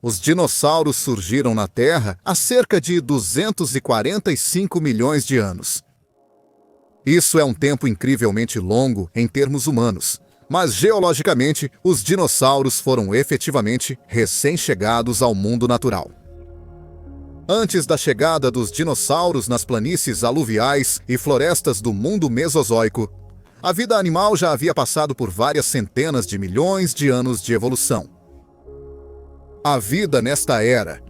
Os dinossauros surgiram na Terra há cerca de 245 milhões de anos. Isso é um tempo incrivelmente longo em termos humanos, mas geologicamente, os dinossauros foram efetivamente recém-chegados ao mundo natural. Antes da chegada dos dinossauros nas planícies aluviais e florestas do mundo Mesozoico, a vida animal já havia passado por várias centenas de milhões de anos de evolução. A vida nesta era,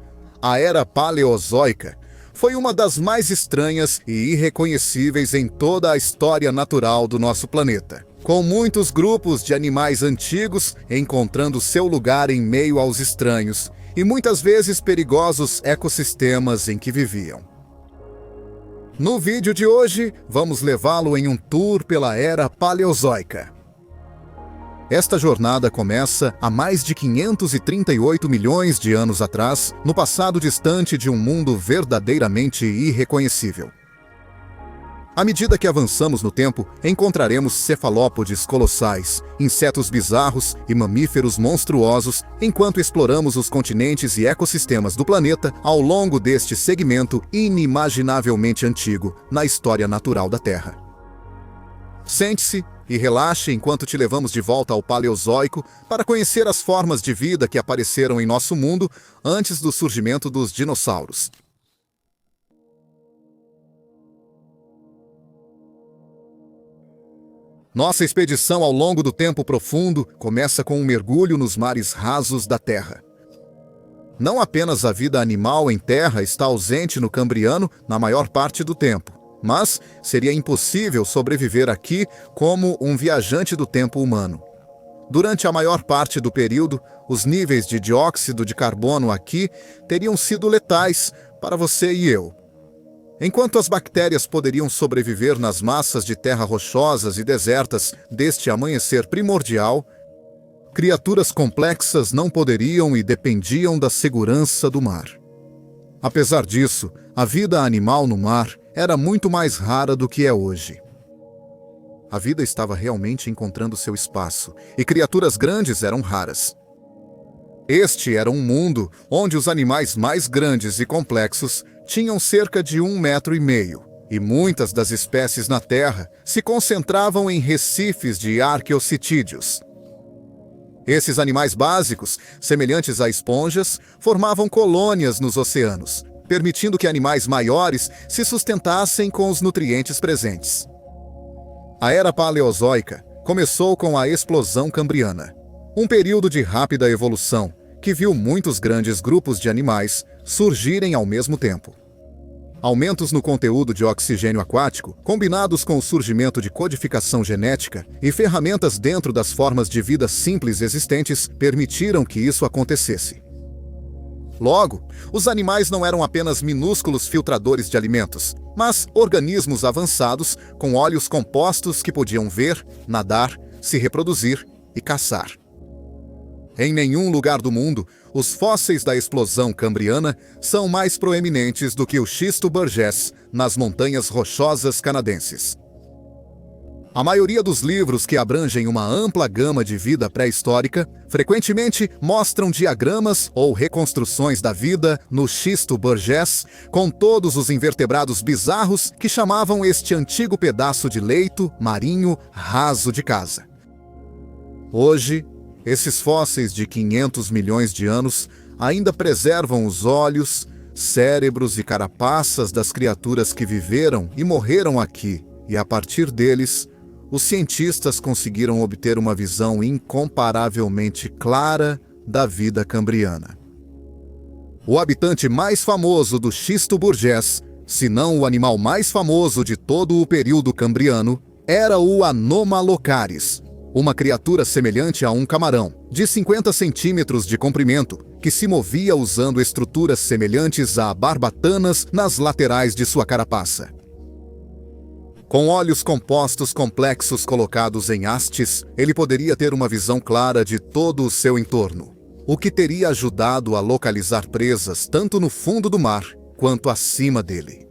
a Era Paleozoica, foi uma das mais estranhas e irreconhecíveis em toda a história natural do nosso planeta, com muitos grupos de animais antigos encontrando seu lugar em meio aos estranhos e muitas vezes perigosos ecossistemas em que viviam. No vídeo de hoje, vamos levá-lo em um tour pela Era Paleozoica. Esta jornada começa há mais de 538 milhões de anos atrás, no passado distante de um mundo verdadeiramente irreconhecível. À medida que avançamos no tempo, encontraremos cefalópodes colossais, insetos bizarros e mamíferos monstruosos, enquanto exploramos os continentes e ecossistemas do planeta ao longo deste segmento inimaginavelmente antigo na história natural da Terra. Sente-se e relaxe enquanto te levamos de volta ao Paleozoico para conhecer as formas de vida que apareceram em nosso mundo antes do surgimento dos dinossauros. Nossa expedição ao longo do tempo profundo começa com um mergulho nos mares rasos da Terra. Não apenas a vida animal em terra está ausente no Cambriano na maior parte do tempo, mas seria impossível sobreviver aqui como um viajante do tempo humano. Durante a maior parte do período, os níveis de dióxido de carbono aqui teriam sido letais para você e eu. Enquanto as bactérias poderiam sobreviver nas massas de terra rochosas e desertas deste amanhecer primordial, criaturas complexas não poderiam e dependiam da segurança do mar. Apesar disso, a vida animal no mar era muito mais rara do que é hoje. A vida estava realmente encontrando seu espaço, e criaturas grandes eram raras. Este era um mundo onde os animais mais grandes e complexos tinham cerca de 1,5 metros, e muitas das espécies na Terra se concentravam em recifes de arqueocitídeos. Esses animais básicos, semelhantes a esponjas, formavam colônias nos oceanos, permitindo que animais maiores se sustentassem com os nutrientes presentes. A Era Paleozoica começou com a explosão cambriana, um período de rápida evolução que viu muitos grandes grupos de animais surgirem ao mesmo tempo. Aumentos no conteúdo de oxigênio aquático, combinados com o surgimento de codificação genética e ferramentas dentro das formas de vida simples existentes, permitiram que isso acontecesse. Logo, os animais não eram apenas minúsculos filtradores de alimentos, mas organismos avançados com olhos compostos que podiam ver, nadar, se reproduzir e caçar. Em nenhum lugar do mundo, os fósseis da explosão cambriana são mais proeminentes do que o xisto Burgess nas montanhas rochosas canadenses. A maioria dos livros que abrangem uma ampla gama de vida pré-histórica frequentemente mostram diagramas ou reconstruções da vida no xisto Burgess, com todos os invertebrados bizarros que chamavam este antigo pedaço de leito marinho raso de casa. Hoje, esses fósseis de 500 milhões de anos ainda preservam os olhos, cérebros e carapaças das criaturas que viveram e morreram aqui, e a partir deles, os cientistas conseguiram obter uma visão incomparavelmente clara da vida cambriana. O habitante mais famoso do xisto Burgess, se não o animal mais famoso de todo o período cambriano, era o Anomalocaris, uma criatura semelhante a um camarão, de 50 centímetros de comprimento, que se movia usando estruturas semelhantes a barbatanas nas laterais de sua carapaça. Com olhos compostos complexos colocados em hastes, ele poderia ter uma visão clara de todo o seu entorno, o que teria ajudado a localizar presas tanto no fundo do mar quanto acima dele.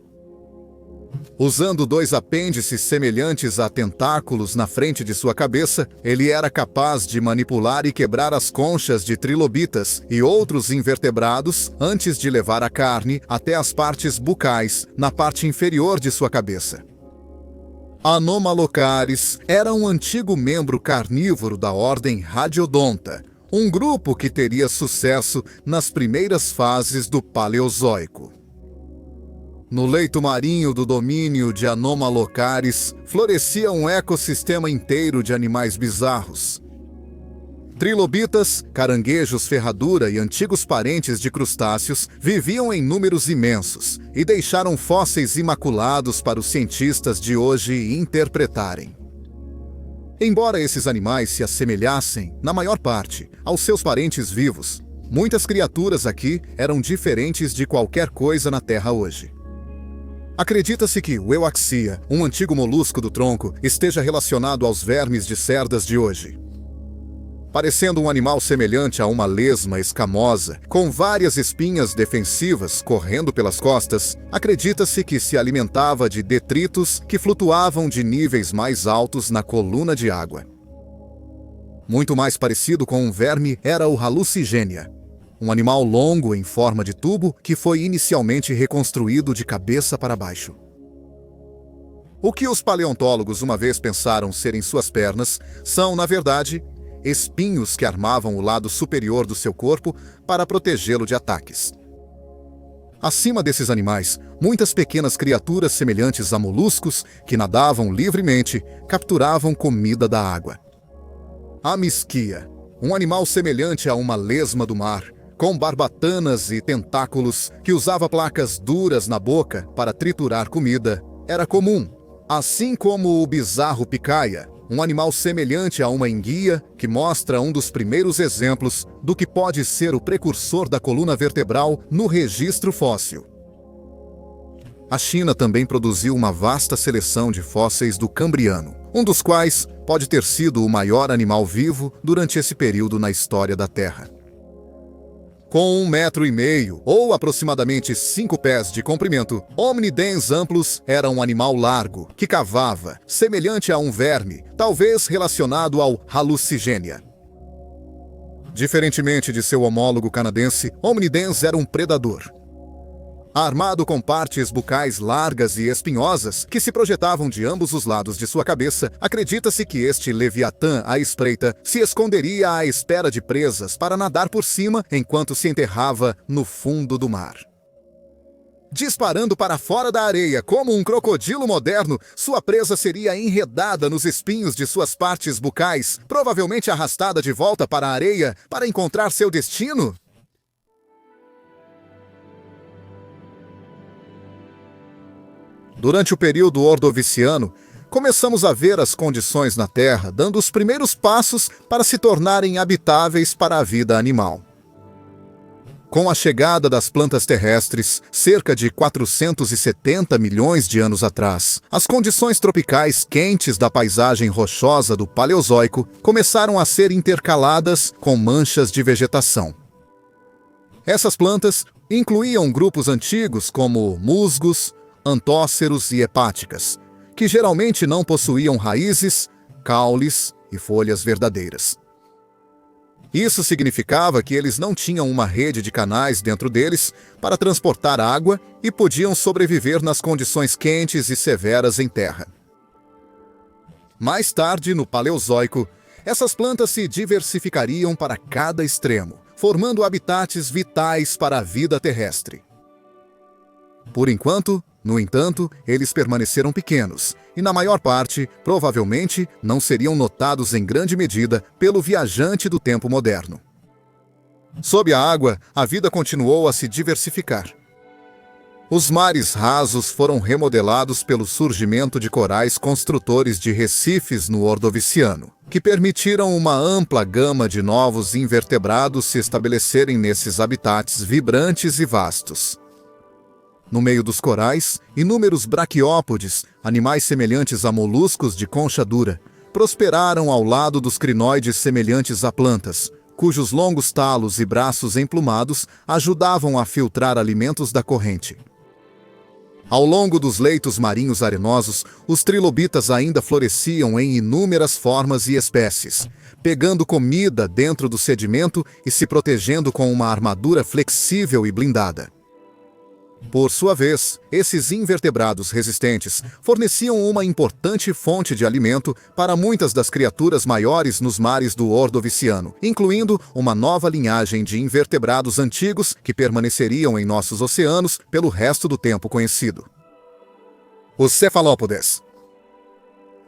Usando dois apêndices semelhantes a tentáculos na frente de sua cabeça, ele era capaz de manipular e quebrar as conchas de trilobitas e outros invertebrados antes de levar a carne até as partes bucais, na parte inferior de sua cabeça. Anomalocaris era um antigo membro carnívoro da ordem Radiodonta, um grupo que teria sucesso nas primeiras fases do Paleozoico. No leito marinho do domínio de Anomalocaris, florescia um ecossistema inteiro de animais bizarros. Trilobitas, caranguejos ferradura e antigos parentes de crustáceos viviam em números imensos e deixaram fósseis imaculados para os cientistas de hoje interpretarem. Embora esses animais se assemelhassem, na maior parte, aos seus parentes vivos, muitas criaturas aqui eram diferentes de qualquer coisa na Terra hoje. Acredita-se que o Euaxia, um antigo molusco do tronco, esteja relacionado aos vermes de cerdas de hoje. Parecendo um animal semelhante a uma lesma escamosa, com várias espinhas defensivas correndo pelas costas, acredita-se que se alimentava de detritos que flutuavam de níveis mais altos na coluna de água. Muito mais parecido com um verme era o Hallucigenia, um animal longo em forma de tubo que foi inicialmente reconstruído de cabeça para baixo. O que os paleontólogos uma vez pensaram serem suas pernas são, na verdade, espinhos que armavam o lado superior do seu corpo para protegê-lo de ataques. Acima desses animais, muitas pequenas criaturas semelhantes a moluscos que nadavam livremente capturavam comida da água. A misquia, um animal semelhante a uma lesma do mar, com barbatanas e tentáculos que usava placas duras na boca para triturar comida, era comum, assim como o bizarro picaia, um animal semelhante a uma enguia que mostra um dos primeiros exemplos do que pode ser o precursor da coluna vertebral no registro fóssil. A China também produziu uma vasta seleção de fósseis do Cambriano, um dos quais pode ter sido o maior animal vivo durante esse período na história da Terra. Com 1,5 metro, ou aproximadamente 5 pés de comprimento, Omnidens amplus era um animal largo, que cavava, semelhante a um verme, talvez relacionado ao Hallucigenia. Diferentemente de seu homólogo canadense, Omnidens era um predador. Armado com partes bucais largas e espinhosas que se projetavam de ambos os lados de sua cabeça, acredita-se que este leviatã à espreita se esconderia à espera de presas para nadar por cima enquanto se enterrava no fundo do mar. Disparando para fora da areia como um crocodilo moderno, sua presa seria enredada nos espinhos de suas partes bucais, provavelmente arrastada de volta para a areia para encontrar seu destino? Durante o período Ordoviciano, começamos a ver as condições na Terra dando os primeiros passos para se tornarem habitáveis para a vida animal. Com a chegada das plantas terrestres, cerca de 470 milhões de anos atrás, as condições tropicais quentes da paisagem rochosa do Paleozoico começaram a ser intercaladas com manchas de vegetação. Essas plantas incluíam grupos antigos como musgos, antóceros e hepáticas, que geralmente não possuíam raízes, caules e folhas verdadeiras. Isso significava que eles não tinham uma rede de canais dentro deles para transportar água e podiam sobreviver nas condições quentes e severas em terra. Mais tarde, no Paleozoico, essas plantas se diversificariam para cada extremo, formando habitats vitais para a vida terrestre. Por enquanto, no entanto, eles permaneceram pequenos e, na maior parte, provavelmente não seriam notados em grande medida pelo viajante do tempo moderno. Sob a água, a vida continuou a se diversificar. Os mares rasos foram remodelados pelo surgimento de corais construtores de recifes no Ordoviciano, que permitiram uma ampla gama de novos invertebrados se estabelecerem nesses habitats vibrantes e vastos. No meio dos corais, inúmeros braquiópodes, animais semelhantes a moluscos de concha dura, prosperaram ao lado dos crinoides semelhantes a plantas, cujos longos talos e braços emplumados ajudavam a filtrar alimentos da corrente. Ao longo dos leitos marinhos arenosos, os trilobitas ainda floresciam em inúmeras formas e espécies, pegando comida dentro do sedimento e se protegendo com uma armadura flexível e blindada. Por sua vez, esses invertebrados resistentes forneciam uma importante fonte de alimento para muitas das criaturas maiores nos mares do Ordoviciano, incluindo uma nova linhagem de invertebrados antigos que permaneceriam em nossos oceanos pelo resto do tempo conhecido. Os cefalópodes.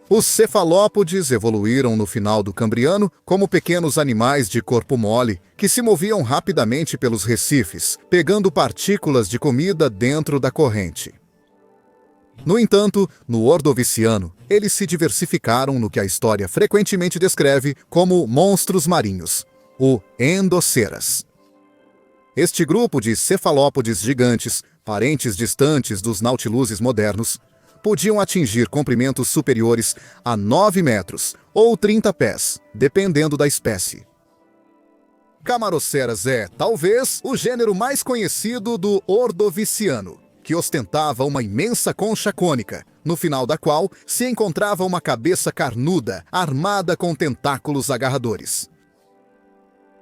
Os cefalópodes evoluíram no final do Cambriano como pequenos animais de corpo mole que se moviam rapidamente pelos recifes, pegando partículas de comida dentro da corrente. No entanto, no Ordoviciano, eles se diversificaram no que a história frequentemente descreve como monstros marinhos, o Endoceras. Este grupo de cefalópodes gigantes, parentes distantes dos nautiluses modernos, podiam atingir comprimentos superiores a 9 metros ou 30 pés, dependendo da espécie. Camaroceras é, talvez, o gênero mais conhecido do Ordoviciano, que ostentava uma imensa concha cônica, no final da qual se encontrava uma cabeça carnuda, armada com tentáculos agarradores.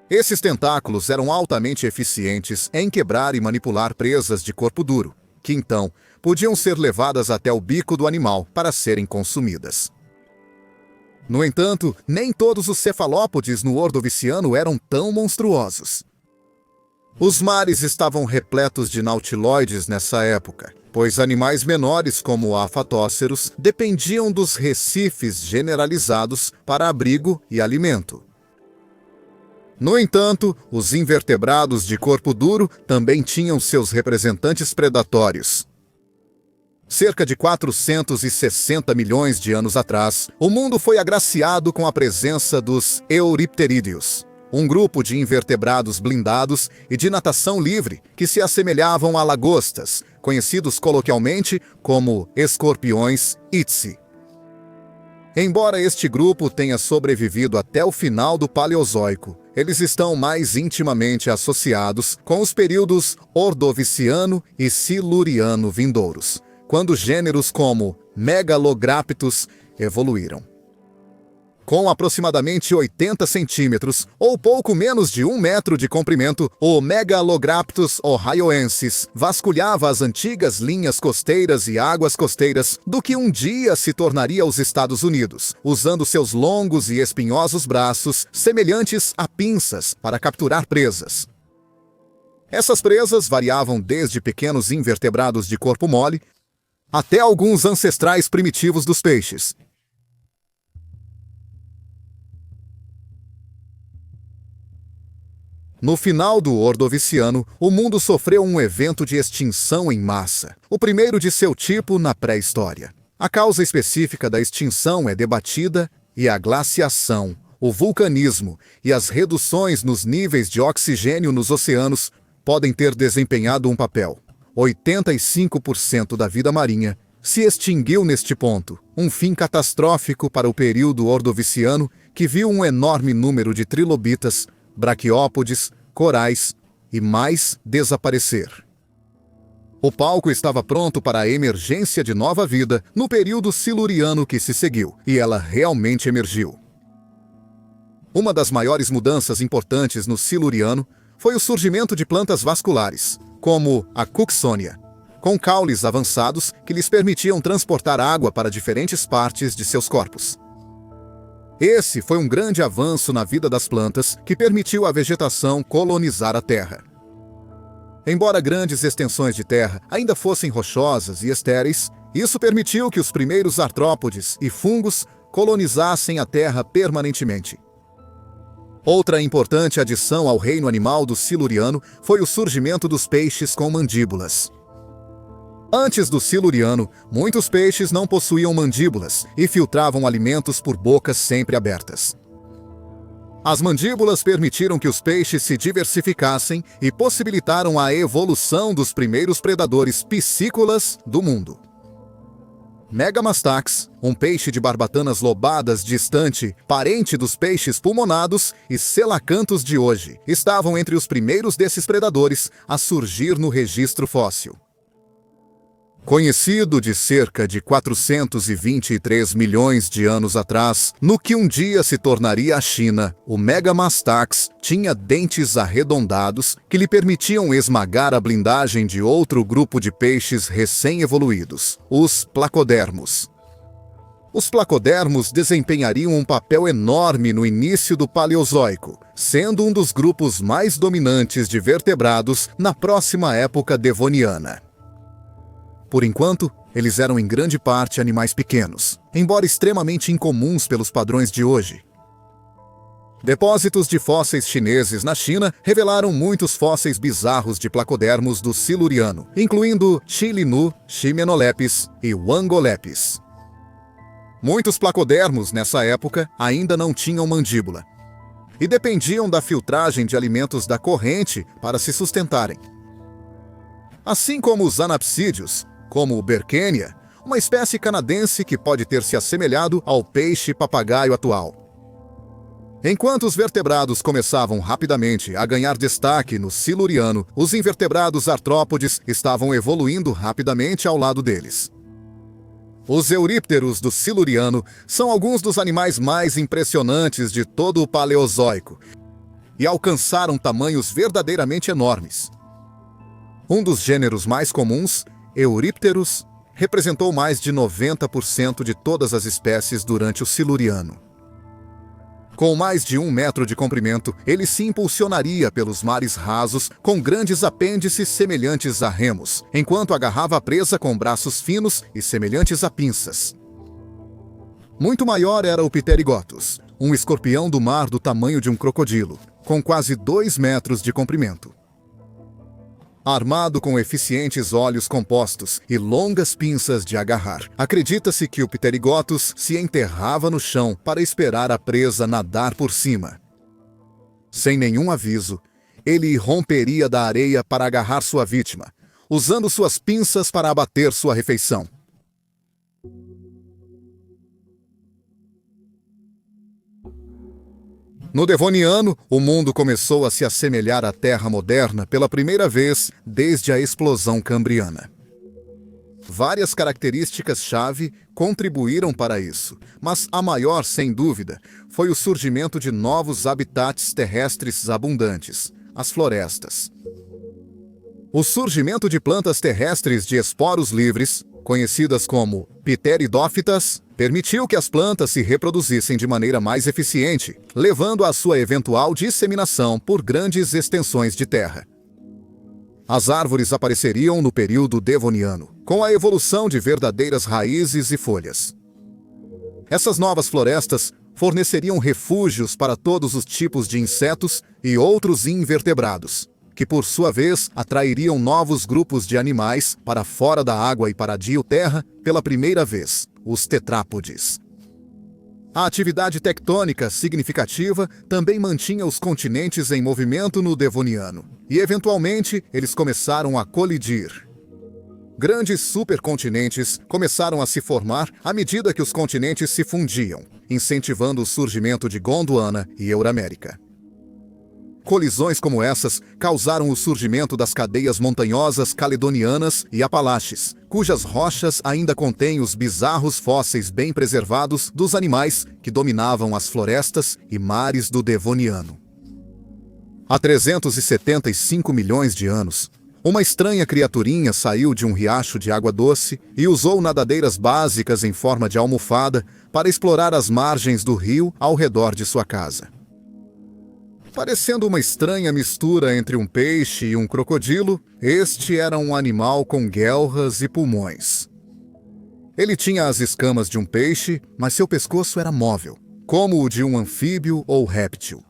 Esses tentáculos eram altamente eficientes em quebrar e manipular presas de corpo duro, que então podiam ser levadas até o bico do animal para serem consumidas. No entanto, nem todos os cefalópodes no Ordoviciano eram tão monstruosos. Os mares estavam repletos de nautiloides nessa época, pois animais menores como afatóceros dependiam dos recifes generalizados para abrigo e alimento. No entanto, os invertebrados de corpo duro também tinham seus representantes predatórios. Cerca de 460 milhões de anos atrás, o mundo foi agraciado com a presença dos Euripterídeos, um grupo de invertebrados blindados e de natação livre que se assemelhavam a lagostas, conhecidos coloquialmente como escorpiões Itzi. Embora este grupo tenha sobrevivido até o final do Paleozoico, eles estão mais intimamente associados com os períodos Ordoviciano e Siluriano vindouros, quando gêneros como Megalograptus evoluíram. Com aproximadamente 80 centímetros, ou pouco menos de 1 metro de comprimento, o Megalograptus ohioensis vasculhava as antigas linhas costeiras e águas costeiras do que um dia se tornaria os Estados Unidos, usando seus longos e espinhosos braços, semelhantes a pinças, para capturar presas. Essas presas variavam desde pequenos invertebrados de corpo mole até alguns ancestrais primitivos dos peixes. No final do Ordoviciano, o mundo sofreu um evento de extinção em massa, o primeiro de seu tipo na pré-história. A causa específica da extinção é debatida e a glaciação, o vulcanismo e as reduções nos níveis de oxigênio nos oceanos podem ter desempenhado um papel. 85% da vida marinha se extinguiu neste ponto, um fim catastrófico para o período Ordoviciano que viu um enorme número de trilobitas, braquiópodes, corais e mais desaparecer. O palco estava pronto para a emergência de nova vida no período siluriano que se seguiu, e ela realmente emergiu. Uma das maiores mudanças importantes no siluriano foi o surgimento de plantas vasculares, como a Cooksonia, com caules avançados que lhes permitiam transportar água para diferentes partes de seus corpos. Esse foi um grande avanço na vida das plantas que permitiu à vegetação colonizar a Terra. Embora grandes extensões de terra ainda fossem rochosas e estéreis, isso permitiu que os primeiros artrópodes e fungos colonizassem a Terra permanentemente. Outra importante adição ao reino animal do Siluriano foi o surgimento dos peixes com mandíbulas. Antes do Siluriano, muitos peixes não possuíam mandíbulas e filtravam alimentos por bocas sempre abertas. As mandíbulas permitiram que os peixes se diversificassem e possibilitaram a evolução dos primeiros predadores piscícolas do mundo. Megamastax, um peixe de barbatanas lobadas distante, parente dos peixes pulmonados e selacantos de hoje, estavam entre os primeiros desses predadores a surgir no registro fóssil. conhecido de cerca de 423 milhões de anos atrás, no que um dia se tornaria a China, o Megamastax tinha dentes arredondados que lhe permitiam esmagar a blindagem de outro grupo de peixes recém-evoluídos, os placodermos. Os placodermos desempenhariam um papel enorme no início do Paleozoico, sendo um dos grupos mais dominantes de vertebrados na próxima época devoniana. Por enquanto, eles eram em grande parte animais pequenos, embora extremamente incomuns pelos padrões de hoje. Depósitos de fósseis chineses na China revelaram muitos fósseis bizarros de placodermos do Siluriano, incluindo Chilinu, Chimenolepis e Wangolepis. Muitos placodermos, nessa época, ainda não tinham mandíbula e dependiam da filtragem de alimentos da corrente para se sustentarem. Assim como os anapsídeos, como o Berkenia, uma espécie canadense que pode ter se assemelhado ao peixe-papagaio atual. Enquanto os vertebrados começavam rapidamente a ganhar destaque no Siluriano, os invertebrados artrópodes estavam evoluindo rapidamente ao lado deles. Os eurípteros do Siluriano são alguns dos animais mais impressionantes de todo o Paleozoico e alcançaram tamanhos verdadeiramente enormes. Um dos gêneros mais comuns, Eurípteros, representou mais de 90% de todas as espécies durante o Siluriano. Com mais de 1 metro de comprimento, ele se impulsionaria pelos mares rasos com grandes apêndices semelhantes a remos, enquanto agarrava a presa com braços finos e semelhantes a pinças. Muito maior era o Pterigotus, um escorpião do mar do tamanho de um crocodilo, com quase 2 metros de comprimento. Armado com eficientes olhos compostos e longas pinças de agarrar, acredita-se que o Pterigotus se enterrava no chão para esperar a presa nadar por cima. Sem nenhum aviso, ele romperia da areia para agarrar sua vítima, usando suas pinças para abater sua refeição. No Devoniano, o mundo começou a se assemelhar à Terra moderna pela primeira vez desde a explosão cambriana. Várias características-chave contribuíram para isso, mas a maior, sem dúvida, foi o surgimento de novos habitats terrestres abundantes, as florestas. O surgimento de plantas terrestres de esporos livres, conhecidas como pteridófitas, permitiu que as plantas se reproduzissem de maneira mais eficiente, levando à sua eventual disseminação por grandes extensões de terra. As árvores apareceriam no período Devoniano, com a evolução de verdadeiras raízes e folhas. Essas novas florestas forneceriam refúgios para todos os tipos de insetos e outros invertebrados, que por sua vez atrairiam novos grupos de animais para fora da água e para a bioterra pela primeira vez, os tetrápodes. A atividade tectônica significativa também mantinha os continentes em movimento no Devoniano, e eventualmente eles começaram a colidir. Grandes supercontinentes começaram a se formar à medida que os continentes se fundiam, incentivando o surgimento de Gondwana e Euramérica. Colisões como essas causaram o surgimento das cadeias montanhosas caledonianas e Apalaches, cujas rochas ainda contêm os bizarros fósseis bem preservados dos animais que dominavam as florestas e mares do Devoniano. Há 375 milhões de anos, uma estranha criaturinha saiu de um riacho de água doce e usou nadadeiras básicas em forma de almofada para explorar as margens do rio ao redor de sua casa. Parecendo uma estranha mistura entre um peixe e um crocodilo, este era um animal com guelras e pulmões. Ele tinha as escamas de um peixe, mas seu pescoço era móvel, como o de um anfíbio ou réptil.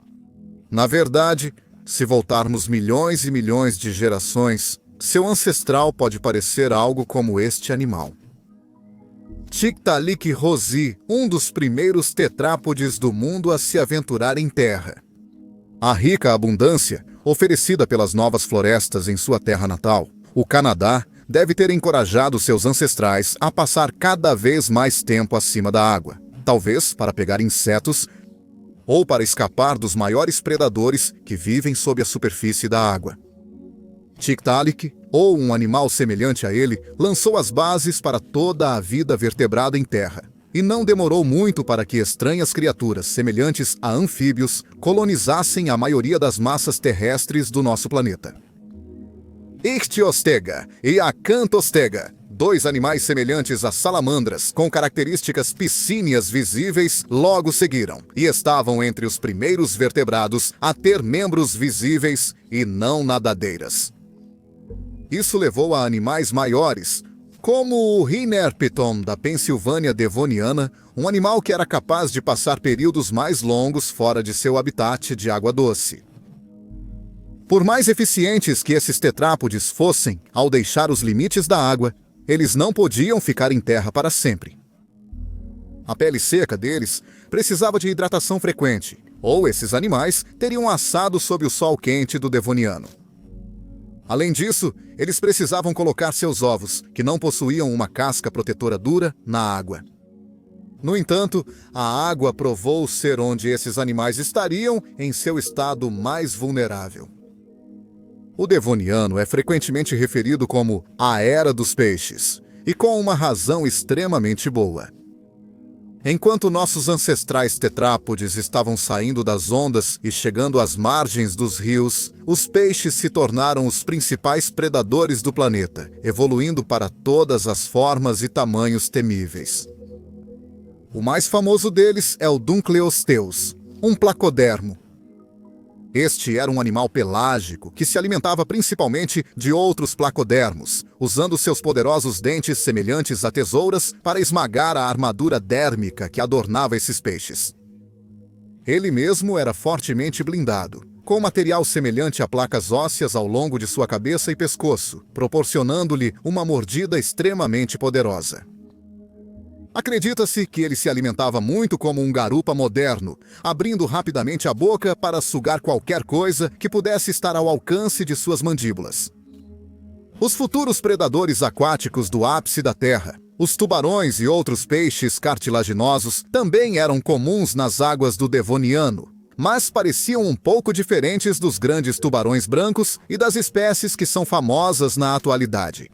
Na verdade, se voltarmos milhões e milhões de gerações, seu ancestral pode parecer algo como este animal. Tiktaalik rosi, um dos primeiros tetrápodes do mundo a se aventurar em terra. A rica abundância oferecida pelas novas florestas em sua terra natal, o Canadá, deve ter encorajado seus ancestrais a passar cada vez mais tempo acima da água, talvez para pegar insetos ou para escapar dos maiores predadores que vivem sob a superfície da água. Tiktaalik, ou um animal semelhante a ele, lançou as bases para toda a vida vertebrada em terra. E não demorou muito para que estranhas criaturas semelhantes a anfíbios colonizassem a maioria das massas terrestres do nosso planeta. Ichthyostega e Acanthostega, dois animais semelhantes a salamandras com características piscíneas visíveis, logo seguiram e estavam entre os primeiros vertebrados a ter membros visíveis e não nadadeiras. Isso levou a animais maiores, como o Rhinerpiton da Pensilvânia devoniana, um animal que era capaz de passar períodos mais longos fora de seu habitat de água doce. Por mais eficientes que esses tetrápodes fossem ao deixar os limites da água, eles não podiam ficar em terra para sempre. A pele seca deles precisava de hidratação frequente, ou esses animais teriam assado sob o sol quente do Devoniano. Além disso, eles precisavam colocar seus ovos, que não possuíam uma casca protetora dura, na água. No entanto, a água provou ser onde esses animais estariam em seu estado mais vulnerável. O Devoniano é frequentemente referido como a Era dos Peixes, e com uma razão extremamente boa. Enquanto nossos ancestrais tetrápodes estavam saindo das ondas e chegando às margens dos rios, os peixes se tornaram os principais predadores do planeta, evoluindo para todas as formas e tamanhos temíveis. O mais famoso deles é o Dunkleosteus, um placodermo. Este era um animal pelágico que se alimentava principalmente de outros placodermos, usando seus poderosos dentes semelhantes a tesouras para esmagar a armadura dérmica que adornava esses peixes. Ele mesmo era fortemente blindado, com material semelhante a placas ósseas ao longo de sua cabeça e pescoço, proporcionando-lhe uma mordida extremamente poderosa. Acredita-se que ele se alimentava muito como um garupa moderno, abrindo rapidamente a boca para sugar qualquer coisa que pudesse estar ao alcance de suas mandíbulas. Os futuros predadores aquáticos do ápice da Terra, os tubarões e outros peixes cartilaginosos, também eram comuns nas águas do Devoniano, mas pareciam um pouco diferentes dos grandes tubarões brancos e das espécies que são famosas na atualidade.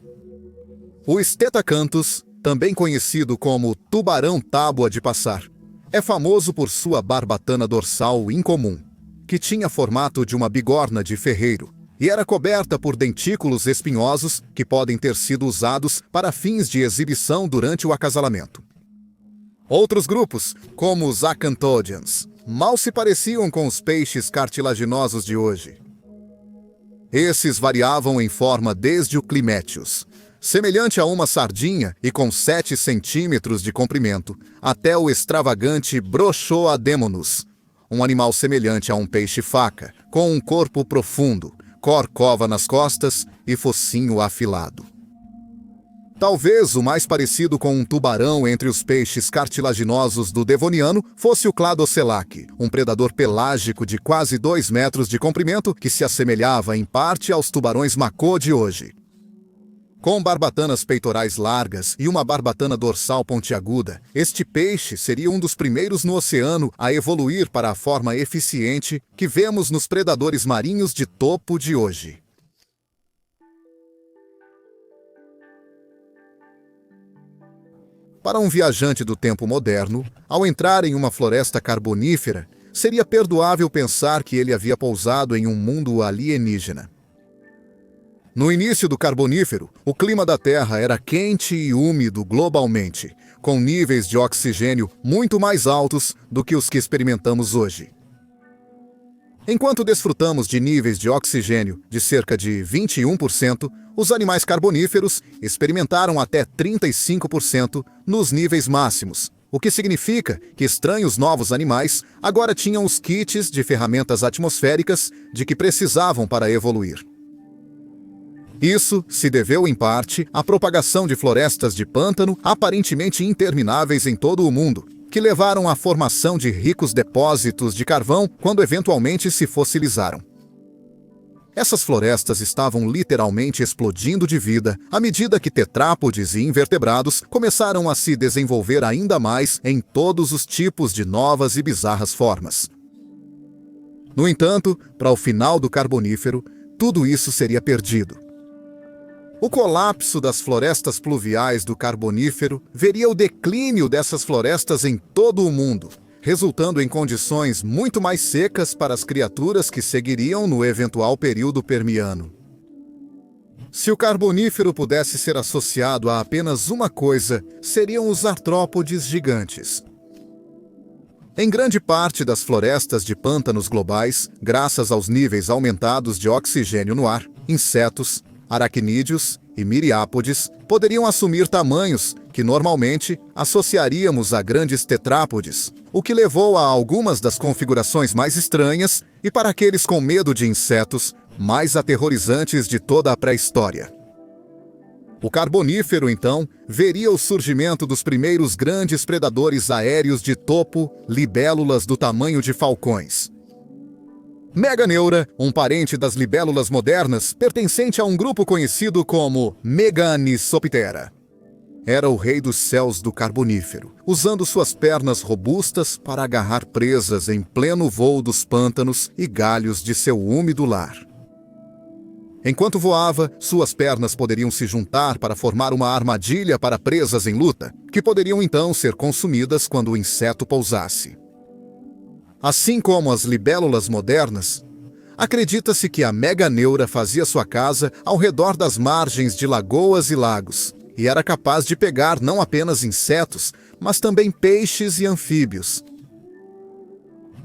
O Stetacanthus, também conhecido como tubarão-tábua de passar, é famoso por sua barbatana dorsal incomum, que tinha formato de uma bigorna de ferreiro e era coberta por dentículos espinhosos que podem ter sido usados para fins de exibição durante o acasalamento. Outros grupos, como os Acanthodians, mal se pareciam com os peixes cartilaginosos de hoje. Esses variavam em forma desde o Climaetus, semelhante a uma sardinha e com 7 centímetros de comprimento, até o extravagante Brochoademonus, um animal semelhante a um peixe-faca, com um corpo profundo, corcova nas costas e focinho afilado. Talvez o mais parecido com um tubarão entre os peixes cartilaginosos do Devoniano fosse o Cladocelac, um predador pelágico de quase 2 metros de comprimento que se assemelhava em parte aos tubarões macô de hoje. Com barbatanas peitorais largas e uma barbatana dorsal pontiaguda, este peixe seria um dos primeiros no oceano a evoluir para a forma eficiente que vemos nos predadores marinhos de topo de hoje. Para um viajante do tempo moderno, ao entrar em uma floresta carbonífera, seria perdoável pensar que ele havia pousado em um mundo alienígena. No início do Carbonífero, o clima da Terra era quente e úmido globalmente, com níveis de oxigênio muito mais altos do que os que experimentamos hoje. Enquanto desfrutamos de níveis de oxigênio de cerca de 21%, os animais carboníferos experimentaram até 35% nos níveis máximos, o que significa que estranhos novos animais agora tinham os kits de ferramentas atmosféricas de que precisavam para evoluir. Isso se deveu, em parte, à propagação de florestas de pântano aparentemente intermináveis em todo o mundo, que levaram à formação de ricos depósitos de carvão quando eventualmente se fossilizaram. Essas florestas estavam literalmente explodindo de vida à medida que tetrápodes e invertebrados começaram a se desenvolver ainda mais em todos os tipos de novas e bizarras formas. No entanto, para o final do Carbonífero, tudo isso seria perdido. O colapso das florestas pluviais do Carbonífero veria o declínio dessas florestas em todo o mundo, resultando em condições muito mais secas para as criaturas que seguiriam no eventual período Permiano. Se o Carbonífero pudesse ser associado a apenas uma coisa, seriam os artrópodes gigantes. Em grande parte das florestas de pântanos globais, graças aos níveis aumentados de oxigênio no ar, insetos, aracnídeos e miriápodes poderiam assumir tamanhos que normalmente associaríamos a grandes tetrápodes, o que levou a algumas das configurações mais estranhas e, para aqueles com medo de insetos, mais aterrorizantes de toda a pré-história. O Carbonífero, então, veria o surgimento dos primeiros grandes predadores aéreos de topo, libélulas do tamanho de falcões. Meganeura, um parente das libélulas modernas, pertencente a um grupo conhecido como Meganisoptera. Era o rei dos céus do Carbonífero, usando suas pernas robustas para agarrar presas em pleno voo dos pântanos e galhos de seu úmido lar. Enquanto voava, suas pernas poderiam se juntar para formar uma armadilha para presas em luta, que poderiam então ser consumidas quando o inseto pousasse. Assim como as libélulas modernas, acredita-se que a meganeura fazia sua casa ao redor das margens de lagoas e lagos, e era capaz de pegar não apenas insetos, mas também peixes e anfíbios.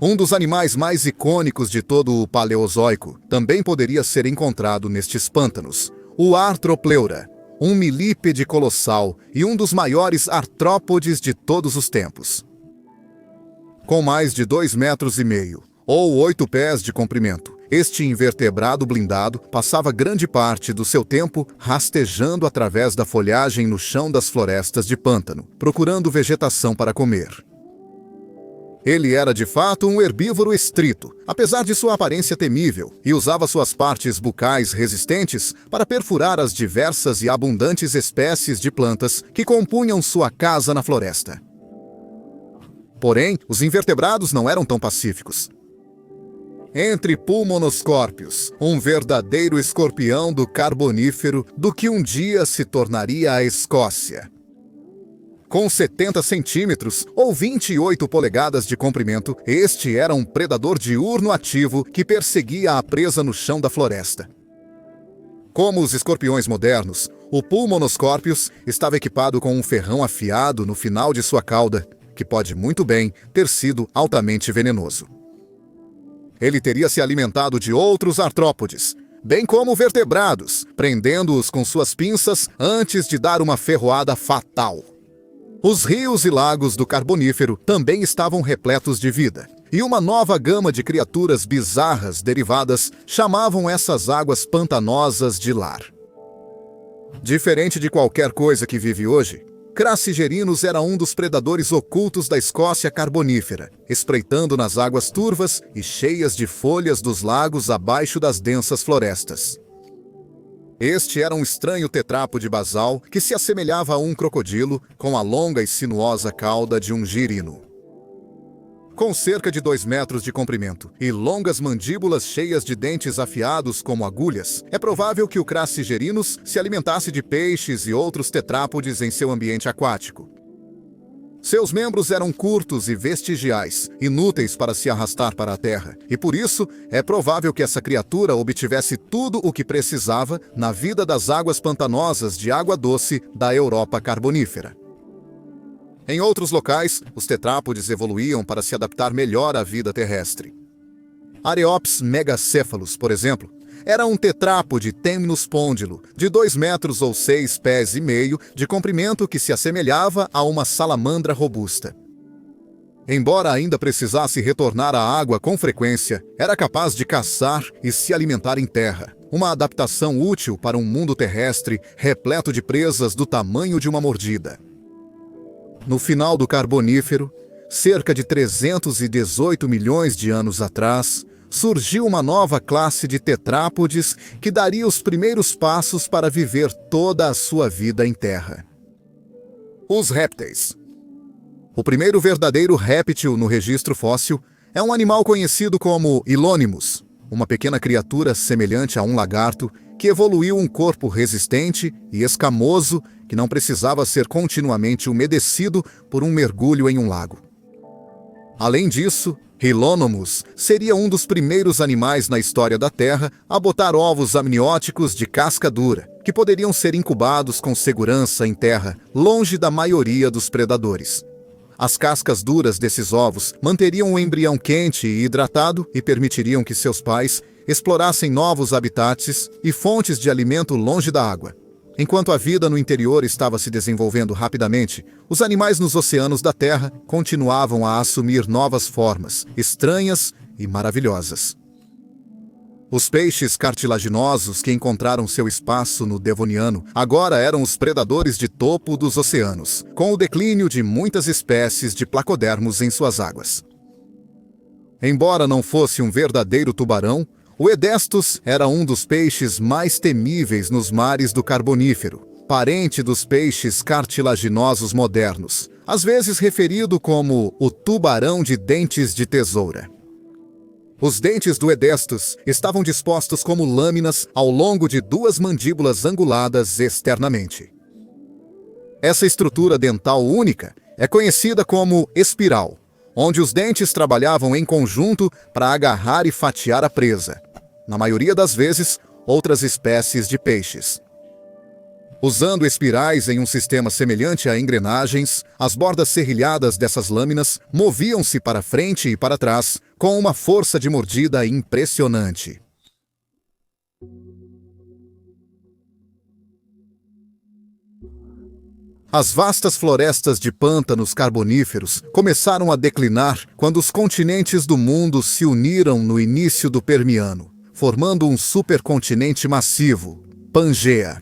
Um dos animais mais icônicos de todo o Paleozoico também poderia ser encontrado nestes pântanos, o Arthropleura, um milípede colossal e um dos maiores artrópodes de todos os tempos. Com mais de 2,5 metros, ou 8 pés de comprimento, este invertebrado blindado passava grande parte do seu tempo rastejando através da folhagem no chão das florestas de pântano, procurando vegetação para comer. Ele era de fato um herbívoro estrito, apesar de sua aparência temível, e usava suas partes bucais resistentes para perfurar as diversas e abundantes espécies de plantas que compunham sua casa na floresta. Porém, os invertebrados não eram tão pacíficos. Entre Pulmonoscorpius, um verdadeiro escorpião do Carbonífero do que um dia se tornaria a Escócia. Com 70 centímetros ou 28 polegadas de comprimento, este era um predador diurno ativo que perseguia a presa no chão da floresta. Como os escorpiões modernos, o Pulmonoscorpius estava equipado com um ferrão afiado no final de sua cauda, que pode muito bem ter sido altamente venenoso. Ele teria se alimentado de outros artrópodes, bem como vertebrados, prendendo-os com suas pinças antes de dar uma ferroada fatal. Os rios e lagos do Carbonífero também estavam repletos de vida, e uma nova gama de criaturas bizarras derivadas chamavam essas águas pantanosas de lar. Diferente de qualquer coisa que vive hoje, Crassigerinos era um dos predadores ocultos da Escócia carbonífera, espreitando nas águas turvas e cheias de folhas dos lagos abaixo das densas florestas. Este era um estranho tetrápode basal que se assemelhava a um crocodilo com a longa e sinuosa cauda de um girino. Com cerca de 2 metros de comprimento e longas mandíbulas cheias de dentes afiados como agulhas, é provável que o Crassigerinos se alimentasse de peixes e outros tetrápodes em seu ambiente aquático. Seus membros eram curtos e vestigiais, inúteis para se arrastar para a terra, e por isso é provável que essa criatura obtivesse tudo o que precisava na vida das águas pantanosas de água doce da Europa carbonífera. Em outros locais, os tetrápodes evoluíam para se adaptar melhor à vida terrestre. Areops megacephalus, por exemplo, era um tetrápode temnospondilo, de 2 metros ou 6,5 pés de comprimento que se assemelhava a uma salamandra robusta. Embora ainda precisasse retornar à água com frequência, era capaz de caçar e se alimentar em terra, uma adaptação útil para um mundo terrestre repleto de presas do tamanho de uma mordida. No final do Carbonífero, cerca de 318 milhões de anos atrás, surgiu uma nova classe de tetrápodes que daria os primeiros passos para viver toda a sua vida em terra. Os répteis. O primeiro verdadeiro réptil no registro fóssil é um animal conhecido como Hylonymus, uma pequena criatura semelhante a um lagarto que evoluiu um corpo resistente e escamoso que não precisava ser continuamente umedecido por um mergulho em um lago. Além disso, Hylonômus seria um dos primeiros animais na história da Terra a botar ovos amnióticos de casca dura, que poderiam ser incubados com segurança em terra, longe da maioria dos predadores. As cascas duras desses ovos manteriam o embrião quente e hidratado e permitiriam que seus pais explorassem novos habitats e fontes de alimento longe da água. Enquanto a vida no interior estava se desenvolvendo rapidamente, os animais nos oceanos da Terra continuavam a assumir novas formas, estranhas e maravilhosas. Os peixes cartilaginosos que encontraram seu espaço no Devoniano agora eram os predadores de topo dos oceanos, com o declínio de muitas espécies de placodermos em suas águas. Embora não fosse um verdadeiro tubarão, o Edestos era um dos peixes mais temíveis nos mares do Carbonífero, parente dos peixes cartilaginosos modernos, às vezes referido como o tubarão de dentes de tesoura. Os dentes do Edestos estavam dispostos como lâminas ao longo de duas mandíbulas anguladas externamente. Essa estrutura dental única é conhecida como espiral, onde os dentes trabalhavam em conjunto para agarrar e fatiar a presa, na maioria das vezes, outras espécies de peixes. Usando espirais em um sistema semelhante a engrenagens, as bordas serrilhadas dessas lâminas moviam-se para frente e para trás com uma força de mordida impressionante. As vastas florestas de pântanos carboníferos começaram a declinar quando os continentes do mundo se uniram no início do Permiano, formando um supercontinente massivo, Pangaea.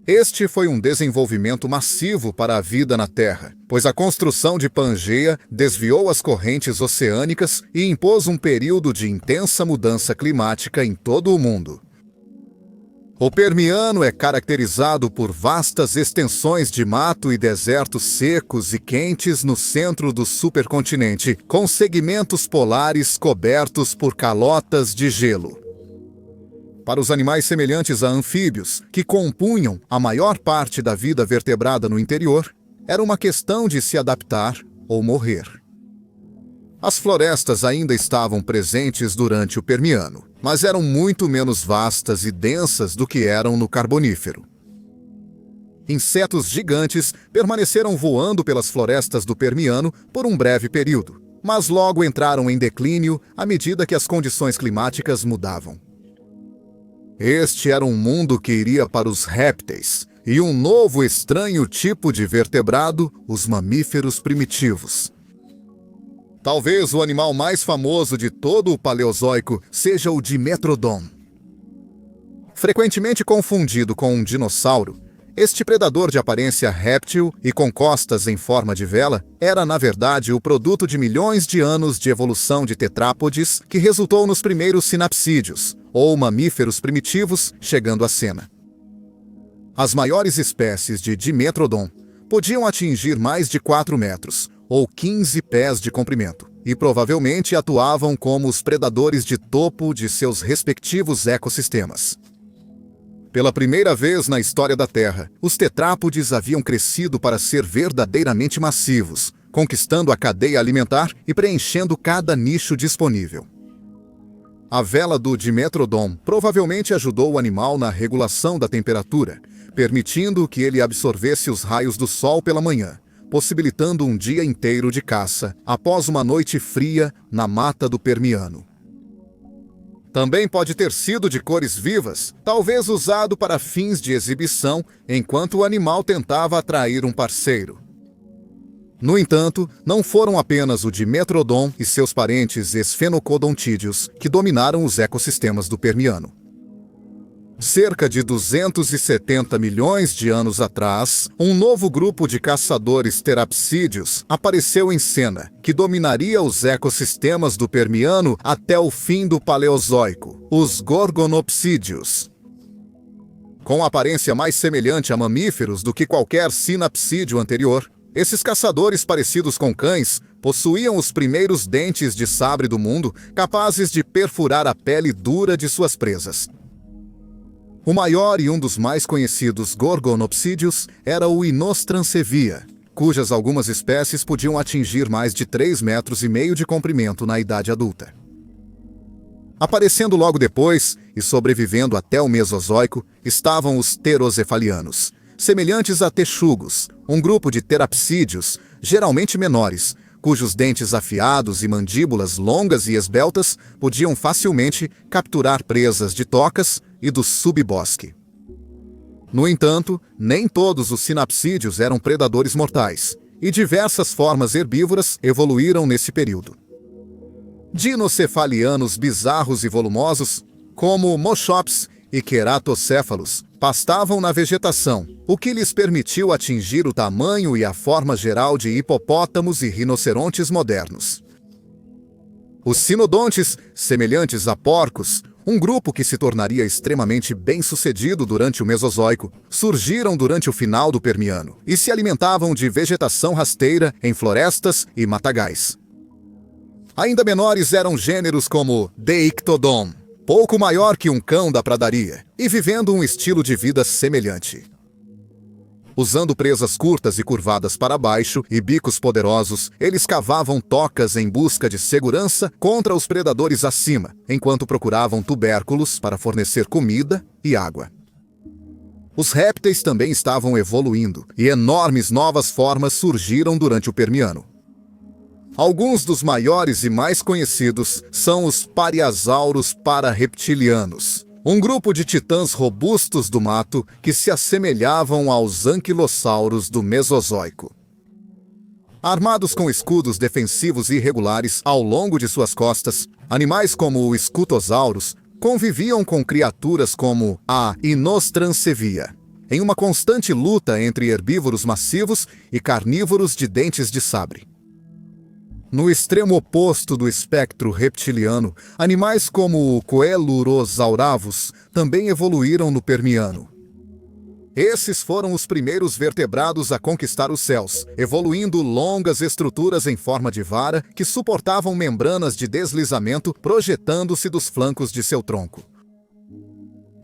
Este foi um desenvolvimento massivo para a vida na Terra, pois a construção de Pangaea desviou as correntes oceânicas e impôs um período de intensa mudança climática em todo o mundo. O Permiano é caracterizado por vastas extensões de mato e desertos secos e quentes no centro do supercontinente, com segmentos polares cobertos por calotas de gelo. Para os animais semelhantes a anfíbios, que compunham a maior parte da vida vertebrada no interior, era uma questão de se adaptar ou morrer. As florestas ainda estavam presentes durante o Permiano, mas eram muito menos vastas e densas do que eram no Carbonífero. Insetos gigantes permaneceram voando pelas florestas do Permiano por um breve período, mas logo entraram em declínio à medida que as condições climáticas mudavam. Este era um mundo que iria para os répteis e um novo estranho tipo de vertebrado, os mamíferos primitivos. Talvez o animal mais famoso de todo o Paleozoico seja o Dimetrodon. Frequentemente confundido com um dinossauro, este predador de aparência réptil e com costas em forma de vela era, na verdade, o produto de milhões de anos de evolução de tetrápodes que resultou nos primeiros sinapsídeos, ou mamíferos primitivos, chegando à cena. As maiores espécies de Dimetrodon podiam atingir mais de 4 metros, ou 15 pés de comprimento, e provavelmente atuavam como os predadores de topo de seus respectivos ecossistemas. Pela primeira vez na história da Terra, os tetrápodes haviam crescido para ser verdadeiramente massivos, conquistando a cadeia alimentar e preenchendo cada nicho disponível. A vela do Dimetrodon provavelmente ajudou o animal na regulação da temperatura, permitindo que ele absorvesse os raios do sol pela manhã, possibilitando um dia inteiro de caça, após uma noite fria na mata do Permiano. Também pode ter sido de cores vivas, talvez usado para fins de exibição, enquanto o animal tentava atrair um parceiro. No entanto, não foram apenas o Dimetrodon e seus parentes esfenocodontídeos que dominaram os ecossistemas do Permiano. Cerca de 270 milhões de anos atrás, um novo grupo de caçadores terapsídeos apareceu em cena, que dominaria os ecossistemas do Permiano até o fim do Paleozoico, os Gorgonopsídeos. Com aparência mais semelhante a mamíferos do que qualquer sinapsídeo anterior, Esses caçadores parecidos com cães possuíam os primeiros dentes de sabre do mundo, capazes de perfurar a pele dura de suas presas. O maior e um dos mais conhecidos gorgonopsídeos era o Inostrancevia, cujas algumas espécies podiam atingir mais de 3,5 metros de comprimento na idade adulta. Aparecendo logo depois, e sobrevivendo até o Mesozoico, estavam os pterocefalianos, semelhantes a texugos, um grupo de terapsídeos, geralmente menores, cujos dentes afiados e mandíbulas longas e esbeltas podiam facilmente capturar presas de tocas e do subbosque. No entanto, nem todos os sinapsídeos eram predadores mortais, e diversas formas herbívoras evoluíram nesse período. Dinocefalianos bizarros e volumosos, como mochops e queratocéfalos, pastavam na vegetação, o que lhes permitiu atingir o tamanho e a forma geral de hipopótamos e rinocerontes modernos. Os sinodontes, semelhantes a porcos, um grupo que se tornaria extremamente bem-sucedido durante o Mesozoico, surgiram durante o final do Permiano e se alimentavam de vegetação rasteira em florestas e matagais. Ainda menores eram gêneros como Deictodon, pouco maior que um cão da pradaria, e vivendo um estilo de vida semelhante. Usando presas curtas e curvadas para baixo e bicos poderosos, eles cavavam tocas em busca de segurança contra os predadores acima, enquanto procuravam tubérculos para fornecer comida e água. Os répteis também estavam evoluindo, e enormes novas formas surgiram durante o Permiano. Alguns dos maiores e mais conhecidos são os pariasauros pararreptilianos, um grupo de titãs robustos do mato que se assemelhavam aos anquilossauros do Mesozoico. Armados com escudos defensivos irregulares ao longo de suas costas, animais como o Scutosaurus conviviam com criaturas como a Inostrancevia, em uma constante luta entre herbívoros massivos e carnívoros de dentes de sabre. No extremo oposto do espectro reptiliano, animais como o Coelurosauravus também evoluíram no Permiano. Esses foram os primeiros vertebrados a conquistar os céus, evoluindo longas estruturas em forma de vara que suportavam membranas de deslizamento projetando-se dos flancos de seu tronco.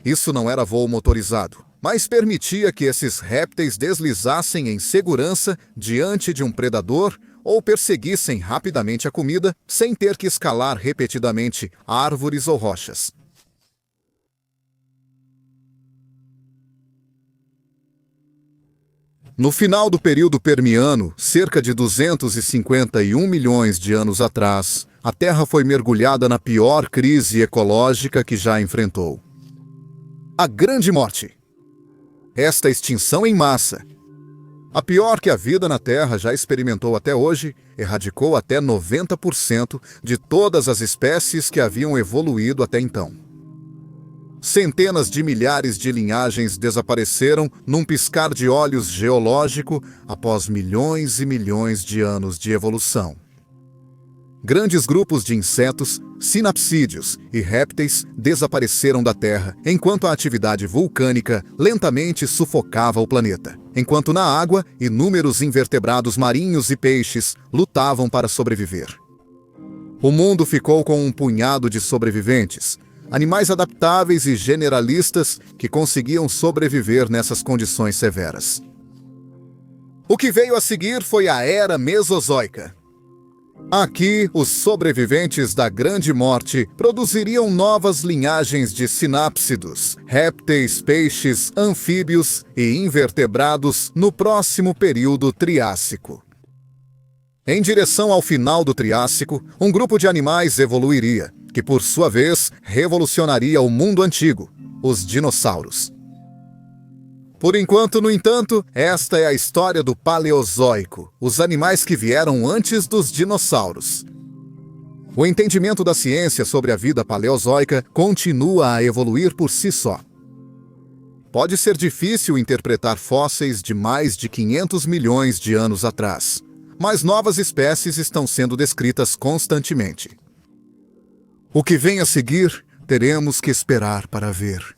Isso não era voo motorizado, mas permitia que esses répteis deslizassem em segurança diante de um predador ou perseguissem rapidamente a comida sem ter que escalar repetidamente árvores ou rochas. No final do período Permiano, cerca de 251 milhões de anos atrás, a Terra foi mergulhada na pior crise ecológica que já enfrentou: a Grande Morte. Esta extinção em massa, a pior que a vida na Terra já experimentou até hoje, erradicou até 90% de todas as espécies que haviam evoluído até então. Centenas de milhares de linhagens desapareceram num piscar de olhos geológico após milhões e milhões de anos de evolução. Grandes grupos de insetos, sinapsídeos e répteis desapareceram da Terra, enquanto a atividade vulcânica lentamente sufocava o planeta, enquanto na água inúmeros invertebrados marinhos e peixes lutavam para sobreviver. O mundo ficou com um punhado de sobreviventes, animais adaptáveis e generalistas que conseguiam sobreviver nessas condições severas. O que veio a seguir foi a Era Mesozoica. Aqui, os sobreviventes da Grande Morte produziriam novas linhagens de sinápsidos, répteis, peixes, anfíbios e invertebrados no próximo período Triássico. Em direção ao final do Triássico, um grupo de animais evoluiria, que por sua vez revolucionaria o mundo antigo, os dinossauros. Por enquanto, no entanto, esta é a história do Paleozoico, os animais que vieram antes dos dinossauros. O entendimento da ciência sobre a vida paleozoica continua a evoluir por si só. Pode ser difícil interpretar fósseis de mais de 500 milhões de anos atrás, mas novas espécies estão sendo descritas constantemente. O que vem a seguir, teremos que esperar para ver.